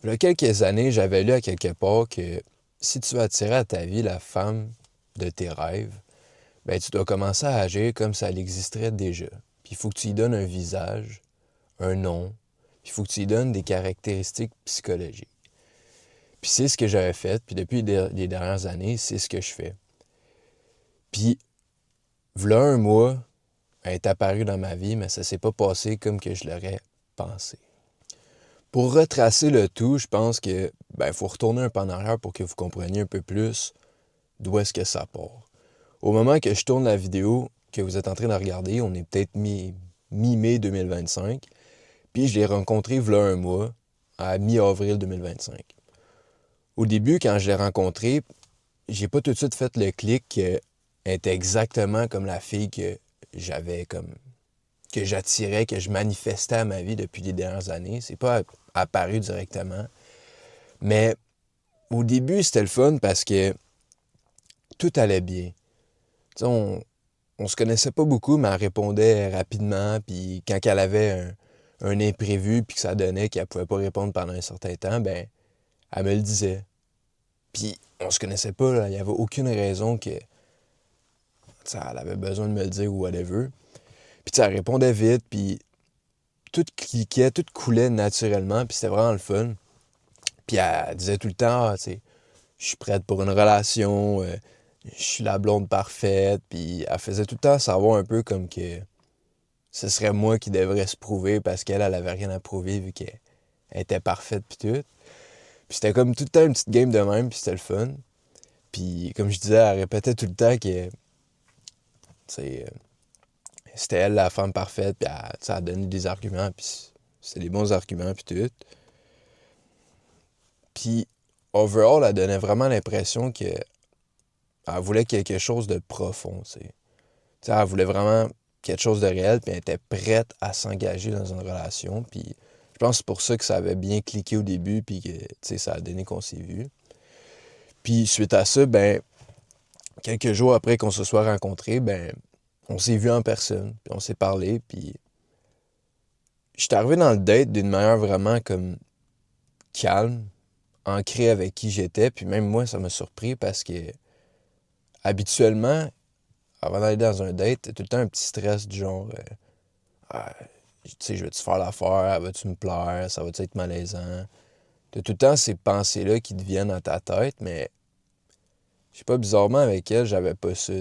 Il y a quelques années, j'avais lu à quelque part que si tu veux attirer à ta vie la femme de tes rêves, ben tu dois commencer à agir comme ça elle existerait déjà. Puis il faut que tu lui donnes un visage, un nom, puis il faut que tu lui donnes des caractéristiques psychologiques. Puis c'est ce que j'avais fait, puis depuis les dernières années, c'est ce que je fais. Puis, v'là un mois, elle est apparue dans ma vie, mais ça s'est pas passé comme que je l'aurais pensé. Pour retracer le tout, je pense que faut retourner un peu en arrière pour que vous compreniez un peu plus d'où est-ce que ça part. Au moment que je tourne la vidéo que vous êtes en train de regarder, on est peut-être mi-mai 2025, puis je l'ai rencontré v'là un mois, à mi-avril 2025. Au début, quand je l'ai rencontré, j'ai pas tout de suite fait le clic qu'elle était exactement comme la fille que j'avais comme que j'attirais, que je manifestais à ma vie depuis les dernières années. C'est pas apparu directement. Mais au début, c'était le fun parce que tout allait bien. Tu sais, on se connaissait pas beaucoup, mais elle répondait rapidement. Puis quand elle avait un imprévu, puis que ça donnait qu'elle pouvait pas répondre pendant un certain temps, ben elle me le disait. Puis on se connaissait pas, là. Il y avait aucune raison que elle avait besoin de me le dire ou whatever. Puis elle répondait vite, puis tout cliquait, tout coulait naturellement, puis c'était vraiment le fun. Puis elle disait tout le temps, ah, tu sais, je suis prête pour une relation, je suis la blonde parfaite, puis elle faisait tout le temps savoir un peu comme que ce serait moi qui devrais se prouver parce qu'elle, elle avait rien à prouver vu qu'elle était parfaite puis tout. Puis c'était comme tout le temps une petite game de même, puis c'était le fun. Puis comme je disais, elle répétait tout le temps que, tu sais, c'était elle la femme parfaite, puis elle donnait des arguments, puis c'était des bons arguments, puis tout. Puis, overall, elle donnait vraiment l'impression qu'elle voulait quelque chose de profond, tu sais. Tu sais, elle voulait vraiment quelque chose de réel, puis elle était prête à s'engager dans une relation, puis je pense que c'est pour ça que ça avait bien cliqué au début, puis que, tu sais, ça a donné qu'on s'est vu. Puis, suite à ça, quelques jours après qu'on se soit rencontrés, on s'est vu en personne, puis on s'est parlé, puis j'étais arrivé dans le date d'une manière vraiment comme calme, ancré avec qui j'étais, puis même moi, ça m'a surpris parce que habituellement, avant d'aller dans un date, t'as tout le temps un petit stress du genre, ah, tu sais, je vais-tu faire l'affaire, vas-tu me plaire, ça va-tu être malaisant? T'as tout le temps ces pensées-là qui te viennent dans ta tête, mais je sais pas, bizarrement avec elle, j'avais pas ça.